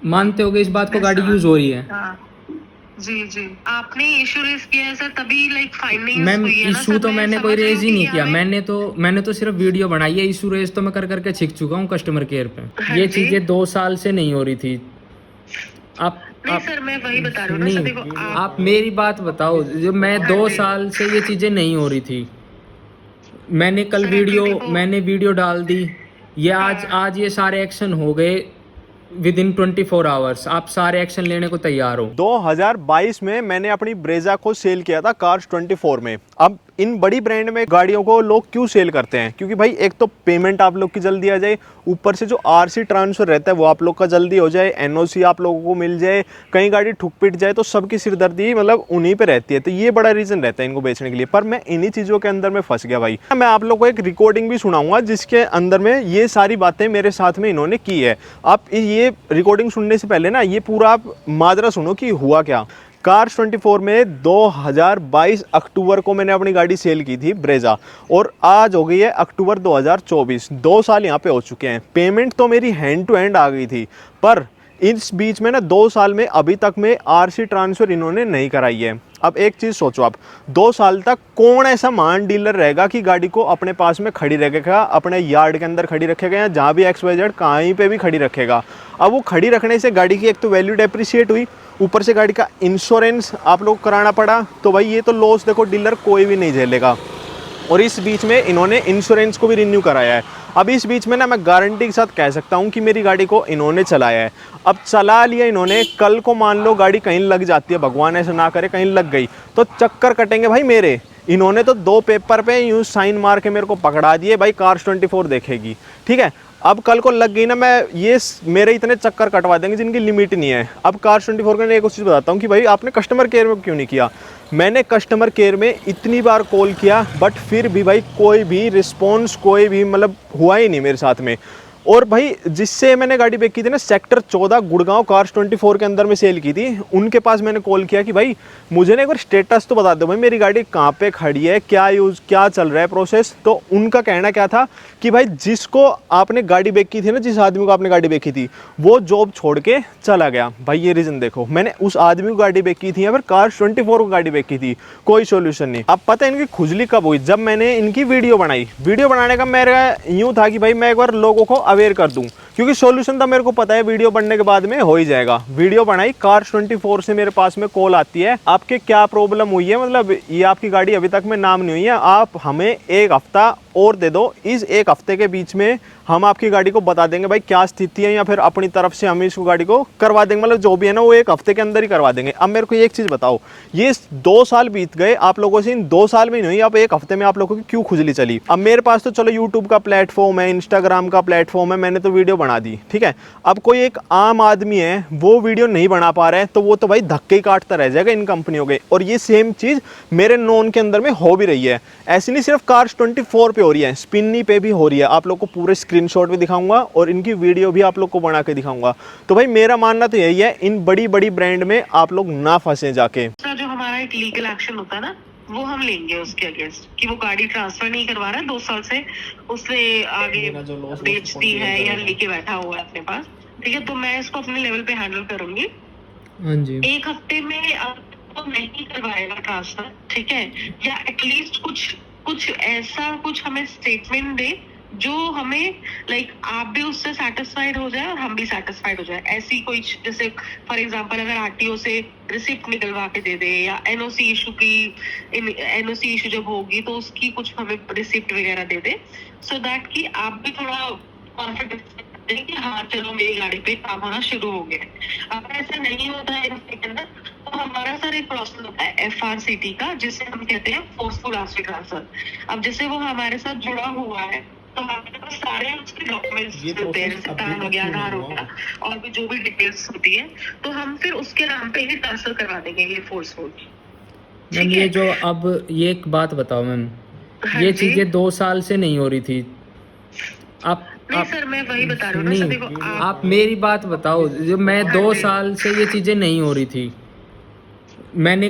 मानते होगे इस बात को, गाड़ी यूज हो रही है। हाँ जी जी, आपने इशू रेज किया है सर, तभी लाइक फाइंडिंग्स मैम हुई है ना इशू सर। तो मैं मैंने कोई समझ रही रेज हूँ ही नहीं कि किया, हमें। मैंने तो सिर्फ वीडियो बनाई है। इशू रेज तो मैं कर करके सीख चुका हूँ कस्टमर केयर पे। हाँ ये जी। चीजें 2 साल से नहीं हो रही थी। नहीं आप सर, मैं वही बता रही हूँ ना सर, देखो नहीं, आप आप। मेरी बात बताओ। जो मैं हाँ दो जी साल से ये चीजें नहीं हो रही थी। सर, एक्चुअली देखो। मैंने वीडियो डाल दी। ये आज हाँ आज ये सारे एक्शन हो गए विद इन 24 आवर्स। आप सारे एक्शन लेने को तैयार हो। 2022 में मैंने अपनी ब्रेजा को सेल किया था कार्स 24 में। अब इन बड़ी ब्रांड में गाड़ियों को लोग क्यों सेल करते हैं? क्योंकि भाई एक तो पेमेंट आप लोग की जल्दी आ जाए, ऊपर से जो आरसी ट्रांसफर रहता है वो आप लोग का जल्दी हो जाए, एनओसी आप लोगों को मिल जाए, कहीं गाड़ी ठुक पिट जाए तो सबकी सिरदर्दी मतलब उन्हीं पे रहती है। तो ये बड़ा रीजन रहता है इनको बेचने के लिए। पर मैं इन्हीं चीज़ों के अंदर में फंस गया भाई। मैं आप लोग को एक रिकॉर्डिंग भी सुनाऊंगा जिसके अंदर में ये सारी बातें मेरे साथ में इन्होंने की है। आप ये रिकॉर्डिंग सुनने से पहले ना ये पूरा आप माजरा सुनो कि हुआ क्या। कार्स 24 में 2022 अक्टूबर को मैंने अपनी गाड़ी सेल की थी ब्रेजा, और आज हो गई है अक्टूबर 2024। 2 साल यहाँ पे हो चुके हैं। पेमेंट तो मेरी हैंड टू हैंड आ गई थी, पर इस बीच में ना 2 साल में अभी तक में आरसी ट्रांसफ़र इन्होंने नहीं कराई है। अब एक चीज़ सोचो आप, 2 साल तक कौन ऐसा मान डीलर रहेगा कि गाड़ी को अपने पास में खड़ी रखेगा, अपने यार्ड के अंदर खड़ी रखेगा या जहाँ भी XYZ कहीं पे भी खड़ी रखेगा। अब वो खड़ी रखने से गाड़ी की एक तो वैल्यू डेप्रिशिएट हुई, ऊपर से गाड़ी का इंश्योरेंस आप लोग कराना पड़ा। तो भाई ये तो लॉस देखो डीलर कोई भी नहीं झेलेगा। और इस बीच में इन्होंने इंश्योरेंस को भी रिन्यू कराया है। अब इस बीच में ना मैं गारंटी के साथ कह सकता हूँ कि मेरी गाड़ी को इन्होंने चलाया है। अब चला लिया इन्होंने, कल को मान लो गाड़ी कहीं लग जाती है, भगवान ऐसा ना करे कहीं लग गई, तो चक्कर कटेंगे भाई मेरे। इन्होंने तो 2 पेपर पे यूँ साइन मार के मेरे को पकड़ा दिए, भाई कार्स 24 देखेगी। ठीक है, अब कल को लग गई ना, मैं ये मेरे इतने चक्कर कटवा देंगे जिनकी लिमिट नहीं है। अब कार्स 24 का एक चीज़ बताता हूँ कि भाई आपने कस्टमर केयर में क्यों नहीं किया। मैंने कस्टमर केयर में इतनी बार कॉल किया, बट फिर भी भाई कोई भी रिस्पॉन्स, कोई भी मतलब हुआ ही नहीं मेरे साथ में। और भाई जिससे मैंने गाड़ी बेच की थी ना, सेक्टर 14 गुड़गांव कार्स 24 के अंदर में सेल की थी, उनके पास मैंने कॉल किया कि भाई मुझे ना एक बार स्टेटस तो बता दो भाई, मेरी गाड़ी कहाँ पे खड़ी है, क्या चल रहा है प्रोसेस। तो उनका कहना क्या था कि भाई जिसको आपने गाड़ी बेची थी ना, जिस आदमी को आपने गाड़ी बेची थी, वो जॉब छोड़ के चला गया। भाई ये रीज़न देखो, मैंने उस आदमी को गाड़ी बेची थी या फिर कार्स 24 को गाड़ी बेची थी, कोई सोल्यूशन नहीं। अब पता है इनकी खुजली कब हुई? जब मैंने इनकी वीडियो बनाई। वीडियो बनाने का मेरा यूँ था कि भाई मैं एक बार लोगों को अवेयर कर दूं, क्योंकि सॉल्यूशन तो मेरे को पता है वीडियो बनने के बाद में हो ही जाएगा। वीडियो बनाई, कार्स 24 से मेरे पास में कॉल आती है, आपके क्या प्रॉब्लम हुई है, मतलब ये आपकी गाड़ी अभी तक में नाम नहीं हुई है, आप हमें 1 हफ्ता और दे दो, इस 1 हफ्ते के बीच में हम आपकी गाड़ी को बता देंगे भाई क्या स्थिति है, या फिर अपनी तरफ से हम इसको गाड़ी को करवा देंगे, मतलब जो भी है ना वो 1 हफ्ते के अंदर ही करवा देंगे। अब मेरे को एक चीज़ बताओ, ये 2 साल बीत गए आप लोगों से, इन 2 साल में नहीं हुई, अब 1 हफ्ते में आप लोगों की क्यों खुजली चली? अब मेरे पास तो चलो यूट्यूब का प्लेटफॉर्म है, इंस्टाग्राम का प्लेटफॉर्म है, मैंने तो वीडियो बना दी, ठीक है। अब कोई एक आम आदमी है वो वीडियो नहीं बना पा रहा है, तो वो तो भाई धक्के ही काटता रह जाएगा इन कंपनियों के। और ये सेम चीज़ मेरे नोन के अंदर में हो भी रही है। ऐसी नहीं सिर्फ कार्स 24 पे हो रही है, स्पिन्नी पे भी हो रही है। आप लोग को पूरे स्क्रीनशॉट भी दिखाऊंगा और इनकी वीडियो भी आप लोग को बना के दिखाऊंगा। तो भाई मेरा मानना तो यही है, इन बड़ी बड़ी ब्रांड में आप लोग ना फंसे जाके। जो हमारा एक लीगल एक्शन होता है ना, वो हम लेंगे उसके अगेंस्ट, कि वो गाड़ी ट्रांसफर नहीं करवा रहा है 2 साल से, उसने आगे बेचती है या लेके बैठा हुआ है अपने पास। ठीक है, तो मैं इसको अपने लेवल पे हैंडल करूंगी। हाँ जी। 1 हफ्ते में तो नहीं करवाएगा ट्रांसफर, ठीक है, या एटलीस्ट कुछ ऐसा कुछ हमें स्टेटमेंट दे जो हमें लाइक आप भी उससे सेटिस्फाइड हो जाए और हम भी सेटिस्फाइड हो जाए। ऐसी कोई जैसे फॉर एग्जांपल अगर आरटीओ से रिसिप्ट निकलवा के दे दे, या एनओसी इशू जब होगी तो उसकी कुछ हमें रिसिप्ट वगैरह दे दे, सो दैट कि आप भी थोड़ा कॉन्फिडेंस कि हाँ चलो मेरी गाड़ी पे काम होना शुरू हो गया। अगर ऐसा नहीं होता है इसके अंदर, तो हमारा सर एक प्रोसेस होता है FRCT का, जिसे हम कहते हैं फोर्सफुल आरसी ट्रांसफर। अब जैसे वो हमारे साथ जुड़ा हुआ है तो हमारे पास सारे उसके डॉक्यूमेंट्स होते हैं, जैसे पैन हो गया, आधार हो गया, और भी जो भी डिटेल्स होती है, तो हम फिर उसके नाम पे ही ट्रांसफर करवा देंगे ये फोर्सफुल। मैम ये जो अब ये एक बात बताओ मैम, ये चीजें 2 साल से नहीं हो रही थी। नहीं सर, मैं वही बता रही हूँ ना सर, देखो आप मेरी बात बताओ। जो मैं 2 साल से ये चीजें नहीं हो रही थी। मैंने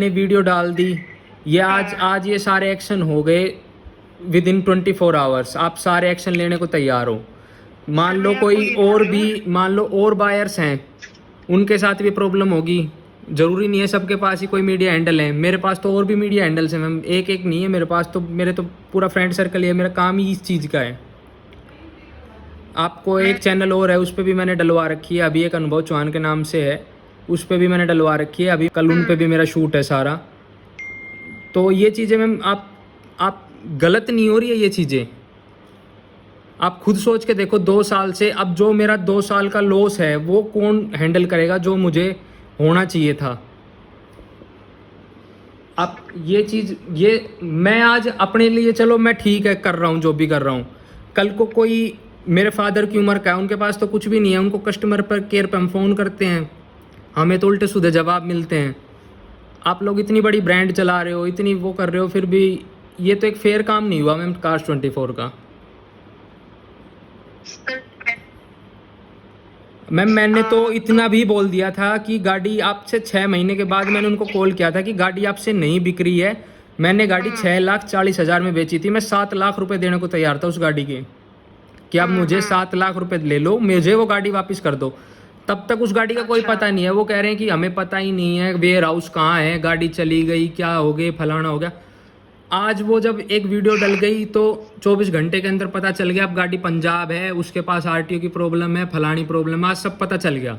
वीडियो डाल दी। ये आज ये सारे एक्शन हो गए विद इन 24 आवर्स। आप सारे एक्शन लेने को तैयार हो। मान लो मैं आपको कोई ये और बता रही भी, मान लो और बायर्स हैं, उनके साथ भी प्रॉब्लम होगी। जरूरी नहीं है सबके पास ही कोई मीडिया हैंडल है, मेरे पास तो और भी मीडिया हैंडल्स हैं मैम, एक एक नहीं है मेरे पास तो, मेरे तो पूरा फ्रेंड सर्कल ही है, मेरा काम ही इस चीज़ का है। आपको एक चैनल और है, उस पर भी मैंने डलवा रखी है, अभी एक अनुभव चौहान के नाम से है, उस पर भी मैंने डलवा रखी है, अभी कल उन पे भी मेरा शूट है सारा। तो ये चीज़ें मैम आप गलत नहीं हो रही है ये चीज़ें, आप खुद सोच के देखो 2 साल से, अब जो मेरा 2 साल का लॉस है वो कौन हैंडल करेगा, जो मुझे होना चाहिए था। आप ये चीज़, ये मैं आज अपने लिए चलो मैं ठीक है कर रहा हूँ जो भी कर रहा हूँ, कल को कोई मेरे फादर की उम्र का है, उनके पास तो कुछ भी नहीं है, उनको कस्टमर पर केयर पर हम फ़ोन करते हैं, हमें तो उल्टे सीधे जवाब मिलते हैं। आप लोग इतनी बड़ी ब्रांड चला रहे हो, इतनी वो कर रहे हो, फिर भी ये तो एक फेयर काम नहीं हुआ मैम Cars24 का। सर, मैम मैंने तो इतना भी बोल दिया था कि गाड़ी आपसे 6 महीने के बाद मैंने उनको कॉल किया था कि गाड़ी आपसे नहीं बिक रही है, मैंने गाड़ी 6,40,000 में बेची थी, मैं 7 लाख रुपए देने को तैयार था उस गाड़ी के, कि आप मुझे 7 लाख रुपए ले लो, मुझे वो गाड़ी वापस कर दो। तब तक उस गाड़ी का कोई पता नहीं है, वो कह रहे हैं कि हमें पता ही नहीं है वेयर हाउस कहाँ है, गाड़ी चली गई, क्या हो गई, फलाना हो गया। आज वो जब एक वीडियो डल गई तो 24 घंटे के अंदर पता चल गया, अब गाड़ी पंजाब है, उसके पास आरटीओ की प्रॉब्लम है, फलानी प्रॉब्लम है, आज सब पता चल गया।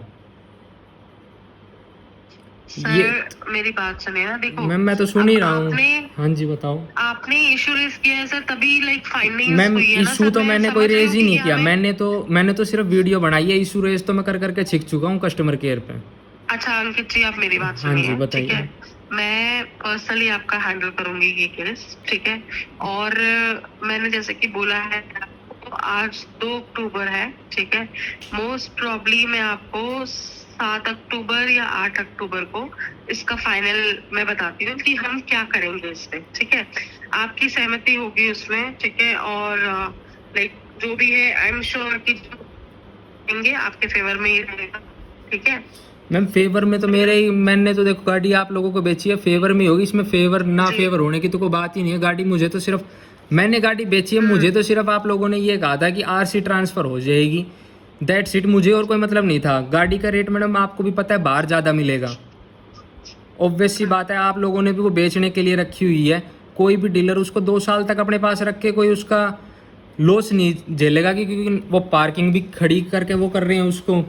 सर मेरी बात सुनिए ना, देखो मैम मैं तो सुन ही रहा हूँ। आपने हाँ जी बताओ। आपने इशू रेज किया है सर, तभी लाइक फाइनल मैम हुई है ना इशू सर, तो मैं मैंने समझ कोई रही रेज हूँ ही कि नहीं किया, हमें- मैंने तो सिर्फ वीडियो बनाई है, इशू रेज तो मैं कर करके सीख चुका हूँ कस्टमर केयर पे। अच्छा अंकित जी, आप मेरी बात हाँ जी, सुनिए, बताइए। ठीक है, मैं पर्सनली आपका हैंडल करूंगी ये केस, ठीक है। और मैंने जैसे कि बोला है आपको, आज 2 अक्टूबर है, ठीक है, मोस्ट प्रॉब्ली मैं आपको 7 अक्टूबर या 8 अक्टूबर को इसका फाइनल मैं बताती हूँ कि हम क्या करेंगे इस पे, ठीक है। आपकी सहमति होगी उसमें, ठीक है, और लाइक जो भी है आई एम श्योर कि जो करेंगे आपके फेवर में ही रहेगा, ठीक है। मैम फेवर में तो मेरे ही, मैंने तो देखो गाड़ी आप लोगों को बेची है, फेवर में होगी, इसमें फेवर ना जी। फेवर होने की तो कोई बात ही नहीं है। गाड़ी मुझे तो सिर्फ, मैंने गाड़ी बेची है, मुझे तो सिर्फ आप लोगों ने ये कहा था कि आरसी ट्रांसफ़र हो जाएगी, दैट्स इट, मुझे और कोई मतलब नहीं था। गाड़ी का रेट मैडम आपको भी पता है बाहर ज़्यादा मिलेगा, ऑब्वियस सी बात है, आप लोगों ने भी वो बेचने के लिए रखी हुई है, कोई भी डीलर उसको 2 साल तक अपने पास रख के कोई उसका लॉस नहीं झेलेगा, क्योंकि वो पार्किंग भी खड़ी करके वो कर रहे हैं उसको,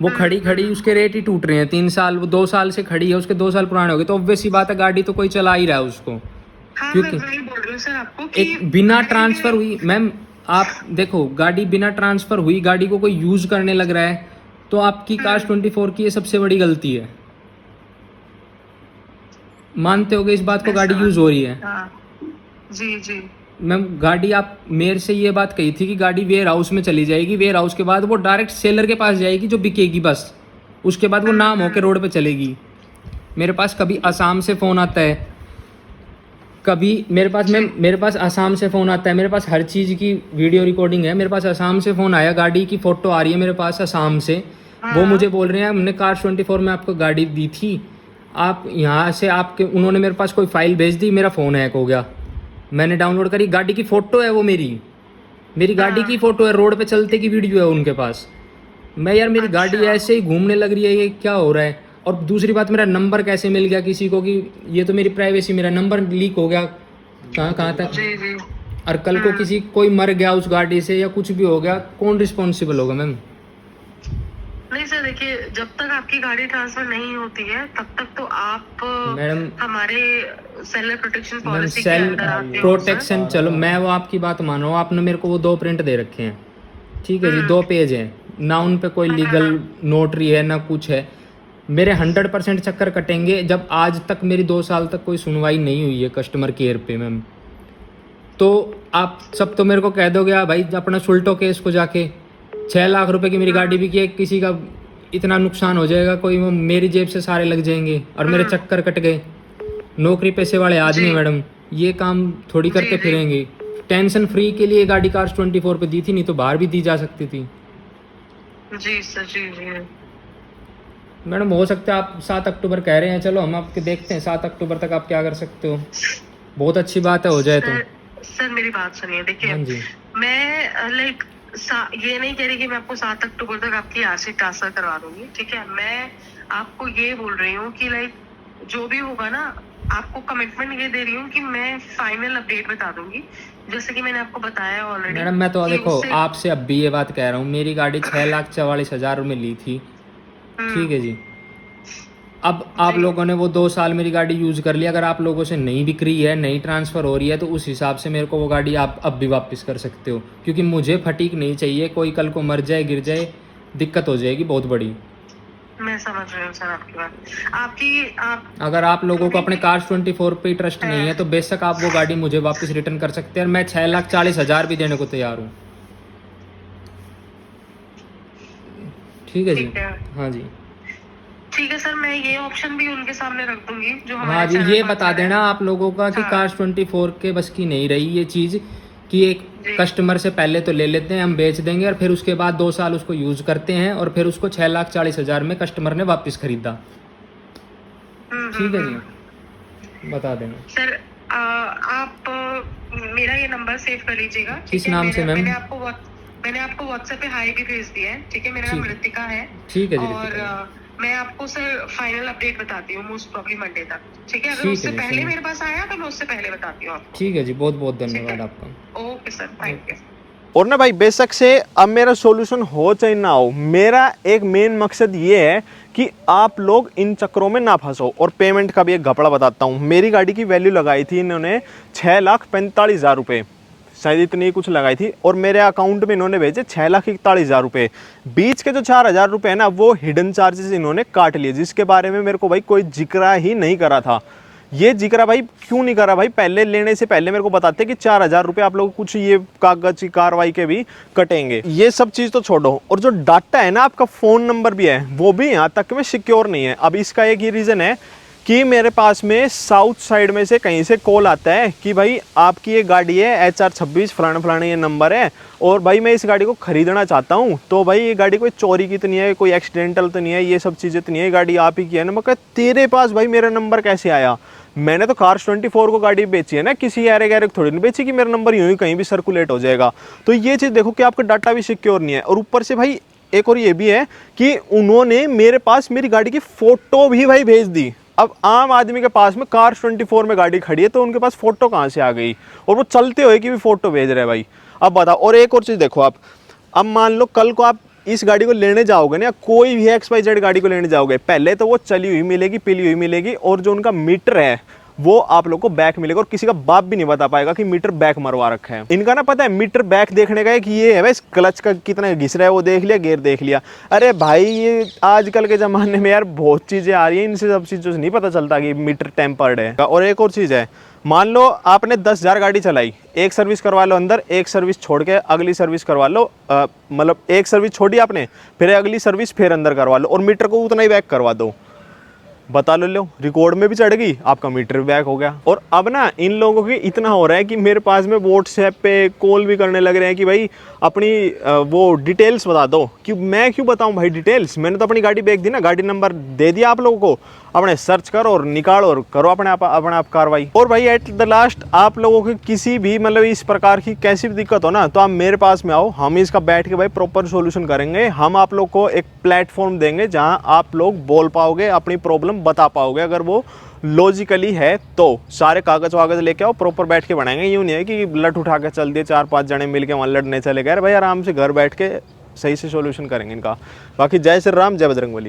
वो खड़ी खड़ी उसके रेट ही टूट रहे हैं। 3 साल, वो 2 साल से खड़ी है, उसके 2 साल पुराने हो गए, तो ऑब्वियस सी बात है गाड़ी तो कोई चला ही रहा है उसको। हाँ, क्योंकि मैं वही बोल रही हूँ सर आपको कि एक बिना ट्रांसफ़र हुई, मैम आप देखो गाड़ी बिना ट्रांसफ़र हुई गाड़ी को कोई यूज़ करने लग रहा है, तो आपकी Cars24 की ये सबसे बड़ी गलती है। मानते होगे इस बात को, गाड़ी यूज़ हो रही है। हाँ, जी जी मैम गाड़ी, आप मेरे से ये बात कही थी कि गाड़ी वेयर हाउस में चली जाएगी, वेयर हाउस के बाद वो डायरेक्ट सेलर के पास जाएगी जो बिकेगी बस, उसके बाद वो नाम होके रोड पे चलेगी। मेरे पास कभी असम से फ़ोन आता है, कभी मेरे पास असम से फ़ोन आता है, मेरे पास हर चीज़ की वीडियो रिकॉर्डिंग है, मेरे पास असम से फ़ोन आया, गाड़ी की फ़ोटो आ रही है मेरे पास असम से, वो मुझे बोल रहे हैं हमने Cars24 में आपको गाड़ी दी थी, आप यहाँ से आपके, उन्होंने मेरे पास कोई फ़ाइल भेज दी, मेरा फ़ोन हैक हो गया, मैंने डाउनलोड करी, गाड़ी की फ़ोटो है वो, मेरी गाड़ी की फ़ोटो है, रोड पे चलते की वीडियो है उनके पास। मैं यार मेरी गाड़ी ऐसे ही घूमने लग रही है, ये क्या हो रहा है। और दूसरी बात, मेरा नंबर कैसे मिल गया किसी को, कि ये तो मेरी प्राइवेसी, मेरा नंबर लीक हो गया कहाँ तक। जी जी और कल को कोई मर गया उस गाड़ी से या कुछ भी हो गया, कौन रिस्पॉन्सिबल होगा मैम। नहीं सर, देखिए जब तक आपकी गाड़ी ट्रांसफर नहीं होती है तब तक तो आप मैडम, हमारे सेलर प्रोटेक्शन मैम पॉलिसी के सेल अंदर आते हो प्रोटेक्शन, चलो मैं वो आपकी बात मान रहा हूँ, आपने मेरे को वो 2 प्रिंट दे रखे हैं, ठीक है जी, 2 पेज हैं ना, उन पे कोई लीगल नोटरी है ना कुछ है। मेरे 100% चक्कर कटेंगे जब आज तक मेरी 2 साल तक कोई सुनवाई नहीं हुई है कस्टमर केयर पे मैम। तो आप सब तो मेरे को कह दोगे भाई अपना सुलटो केस को जाके, 6 लाख रुपए की मेरी गाड़ी भी की है, किसी का इतना नुकसान हो जाएगा, कोई वो मेरी जेब से सारे लग जाएंगे और मेरे चक्कर कट गए। नौकरी पैसे वाले आदमी मैडम ये काम थोड़ी करके फिरेंगे। टेंशन फ्री के लिए गाड़ी Cars24 पे दी थी, नहीं तो बाहर भी दी जा सकती थी। जी सर, जी जी मैडम हो सकता है आप 7 अक्टूबर कह रहे हैं, चलो हम आपके देखते हैं 7 अक्टूबर तक आप क्या कर सकते हो। बहुत अच्छी बात है हो जाए तो। सर मेरी बात सुनिए, देखिए हाँ जी। मैं लाइक ये नहीं कह रही कि मैं आपको 7 अक्टूबर तक आपकी आरसी ट्रांसफर करवा दूंगी, ठीक है। मैं आपको ये बोल रही हूँ कि लाइक जो भी होगा ना, आपको कमिटमेंट ये दे रही हूँ कि मैं फाइनल अपडेट बता दूंगी, जैसे कि मैंने आपको बताया ऑलरेडी। मैडम मैं तो देखो आपसे अब भी ये बात कह रहा हूँ, मेरी गाड़ी 6,44,000 में ली थी, ठीक है जी। अब आप लोगों ने वो 2 साल मेरी गाड़ी यूज़ कर लिया, अगर आप लोगों से नहीं बिक रही है, नहीं ट्रांसफ़र हो रही है, तो उस हिसाब से मेरे को वो गाड़ी आप अब भी वापस कर सकते हो, क्योंकि मुझे फटीक नहीं चाहिए, कोई कल को मर जाए गिर जाए दिक्कत हो जाएगी बहुत बड़ी। मैं समझ रही हूँ सर आपकी बात। आप अगर आप लोगों को अपने कार्स 24 पे ट्रस्ट नहीं है तो बेशक आप वो गाड़ी मुझे वापस रिटर्न कर सकते हैं, और मैं 6,40,000 भी देने को तैयार हूँ, ठीक है जी। हाँ जी ठीक है सर, मैं ये ऑप्शन भी उनके सामने रख दूंगी जो हाँ हमारे जी। चैनल ये पर बता आता है। देना आप लोगों का कि हाँ। कार्स 24 के बस की नहीं रही ये चीज़ कि एक जी। कस्टमर से पहले तो ले लेते हैं, हम बेच देंगे, और फिर उसके बाद 2 साल उसको यूज़ करते हैं, और फिर उसको 6,40,000 में कस्टमर ने वापस खरीदा, ठीक है जी। बता देना सर। आप मेरा ये नंबर सेव कर लीजिएगा, ठीक किस है? नाम से मैम? मैंने आपको व्हाट्सएप पे हाई भी भेज दिया है, ठीक है। मेरा नाम ठीक है। ऋतिका है। ठीक है जी और ऋतिका। मैं आपको सर फाइनल अपडेट बताती हूँ मोस्ट प्रॉब्ली मंडे तक, ठीक है। अगर ठीक है उससे जी, पहले चलिए। मेरे पास आया तो मैं उससे पहले बताती हूँ आपको। ठीक है जी, बहुत बहुत ठीक धन्यवाद है। आपका। Okay sir, thank you. और ना भाई बेशक से अब मेरा सॉल्यूशन हो चाहे ना हो, मेरा एक मेन मकसद ये है कि आप लोग इन चक्करों में ना फंसो। और पेमेंट का भी एक घपला बताता हूँ। मेरी गाड़ी की वैल्यू लगाई थी इन्होंने 6,45,000 रुपये, शायद इतनी कुछ लगाई थी, और मेरे अकाउंट में इन्होंने भेजे 6,41,000 रुपये। बीच के जो 4,000 रुपये है ना, वो हिडन चार्जेस इन्होंने काट लिए, जिसके बारे में मेरे को भाई कोई जिक्र ही नहीं करा था। ये जिक्र भाई क्यों नहीं करा भाई, पहले लेने से पहले मेरे को बताते कि 4,000 रुपये आप लोग कुछ ये कागज की कार्रवाई के भी कटेंगे। ये सब चीज़ तो छोड़ो, और जो डाटा है ना, आपका फ़ोन नंबर भी है, वो भी यहाँ तक में सिक्योर नहीं है। अब इसका एक ही रीज़न है कि मेरे पास में साउथ साइड में से कहीं से कॉल आता है कि भाई आपकी ये गाड़ी है HR26 फलाना फलाना ये नंबर है, और भाई मैं इस गाड़ी को खरीदना चाहता हूँ, तो भाई ये गाड़ी कोई चोरी की तो नहीं है, कोई एक्सीडेंटल तो नहीं है, ये सब चीज़ें तो नहीं है, गाड़ी आप ही की है ना। मैं कहा तेरे पास भाई मेरा नंबर कैसे आया? मैंने तो कार्स 24 को गाड़ी बेची है ना, किसी एरे गैरे थोड़ी नहीं बेची कि मेरा नंबर यूं ही कहीं भी सर्कुलेट हो जाएगा। तो ये चीज़ देखो कि आपका डाटा भी सिक्योर नहीं है। और ऊपर से भाई एक और ये भी है कि उन्होंने मेरे पास मेरी गाड़ी की फ़ोटो भी भाई भेज दी। अब आम आदमी के पास में कार्स 24 में गाड़ी खड़ी है, तो उनके पास फ़ोटो कहाँ से आ गई, और वो चलते हुए की भी फ़ोटो भेज रहे हैं भाई। अब बताओ। और एक और चीज़ देखो आप, अब मान लो कल को आप इस गाड़ी को लेने जाओगे ना, कोई भी XYZ गाड़ी को लेने जाओगे, पहले तो वो चली हुई मिलेगी, पीली हुई मिलेगी, और जो उनका मीटर है वो आप लोग को बैक मिलेगा, और किसी का बाप भी नहीं बता पाएगा कि मीटर बैक मरवा रखा है। इनका ना पता है मीटर बैक देखने का है कि ये है भाई क्लच का कितना घिस रहा है, वो देख लिया, गियर देख लिया। अरे भाई ये आजकल के ज़माने में यार बहुत चीज़ें आ रही हैं, इनसे सब चीज़ों से नहीं पता चलता कि मीटर टेम्पर्ड है। और एक और चीज़ है, मान लो आपने 10,000 गाड़ी चलाई, एक सर्विस करवा लो अंदर, एक सर्विस छोड़ के अगली सर्विस करवा लो, मतलब एक सर्विस छोड़ी आपने, फिर अगली सर्विस फिर अंदर करवा लो, और मीटर को उतना ही बैक करवा दो। बता लो रिकॉर्ड में भी चढ़ गई, आपका मीटर बैक हो गया। और अब ना इन लोगों की इतना हो रहा है कि मेरे पास में व्हाट्सएप पे कॉल भी करने लग रहे हैं कि भाई अपनी वो डिटेल्स बता दो। कि मैं क्यों बताऊं भाई डिटेल्स, मैंने तो अपनी गाड़ी बेच दी ना, गाड़ी नंबर दे दिया आप लोगों को, अपने सर्च करो और निकालो और करो अपने आप कार्रवाई। और भाई एट द लास्ट आप लोगों की किसी भी मतलब इस प्रकार की कैसी भी दिक्कत हो ना, तो आप मेरे पास में आओ, हम इसका बैठ के भाई प्रॉपर सॉल्यूशन करेंगे। हम आप लोग को एक प्लेटफॉर्म देंगे जहां आप लोग बोल पाओगे, अपनी प्रॉब्लम बता पाओगे, अगर वो लॉजिकली है तो। सारे कागज वागज लेके आओ, प्रॉपर बैठ के बनाएंगे। यूँ नहीं है कि लट उठा के चल दिए, 4-5 जने मिल के वहाँ लड़ने चले गए। भाई आराम से घर बैठ के सही से सॉल्यूशन करेंगे इनका। बाकी जय श्री राम, जय बजरंगबली।